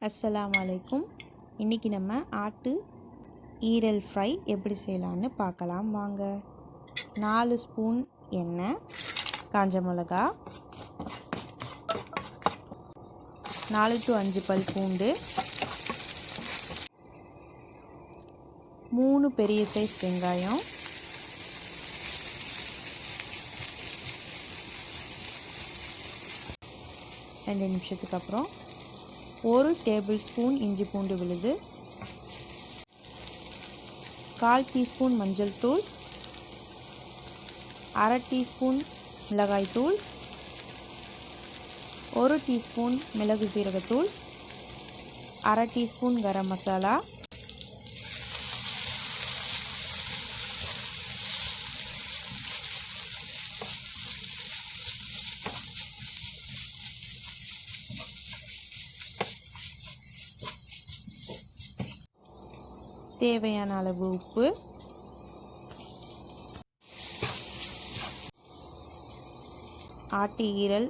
அஸ்ஸலாமு அலைக்கும். இன்றைக்கி நம்ம ஆட்டு ஈரல் ஃப்ரை எப்படி செய்யலான்னு பார்க்கலாம் வாங்க. 4 ஸ்பூன் எண்ணெய், காஞ்ச மிளகா, 4 to 5 பல் பூண்டு, 3 பெரிய சைஸ் வெங்காயம், 2 நிமிஷத்துக்கு அப்புறம் 1 டேபிள் ஸ்பூன் இஞ்சி பூண்டு விழுது, 1/4 டீஸ்பூன் மஞ்சள் தூள், 1/2 டீஸ்பூன் மிளகாய் தூள், 1 டீஸ்பூன் மிளகு சீரகத்தூள், 1/2 டீஸ்பூன் கரம் மசாலா, தேவையான அளவு உப்பு, ஆட்டு ஈரல்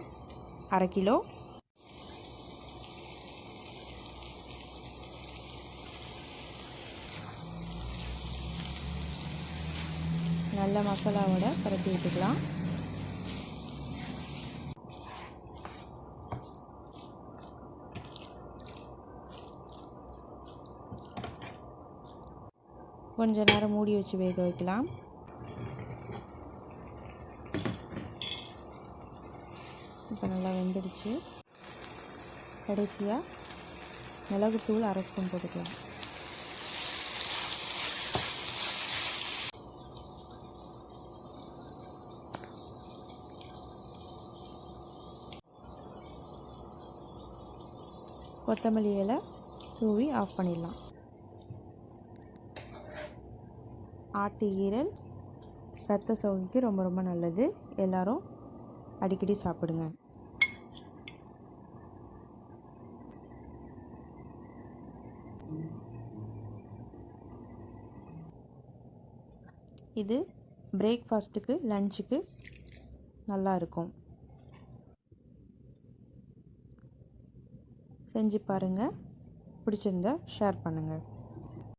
1/2 கிலோ, நல்ல மசாலாவோட பரட்டி விட்டுக்கலாம். கொஞ்ச நேரம் மூடி வச்சு வேக வைக்கலாம். இப்போ நல்லா வெந்துடுச்சு. கடைசியாக மிளகுத்தூள் 1/2 ஸ்பூன் போட்டுக்கலாம். கொத்தமல்லி இலை தூவி ஆஃப் பண்ணிடலாம். ஆட்டு ஈரல் இரத்த சோகைக்கு ரொம்ப ரொம்ப நல்லது. எல்லாரும் அடிக்கடி சாப்பிடுங்க. இது பிரேக்ஃபாஸ்ட்டுக்கு லஞ்சுக்கு நல்லா இருக்கும். செஞ்சு பாருங்கள். பிடிச்சிருந்தா ஷேர் பண்ணுங்கள்.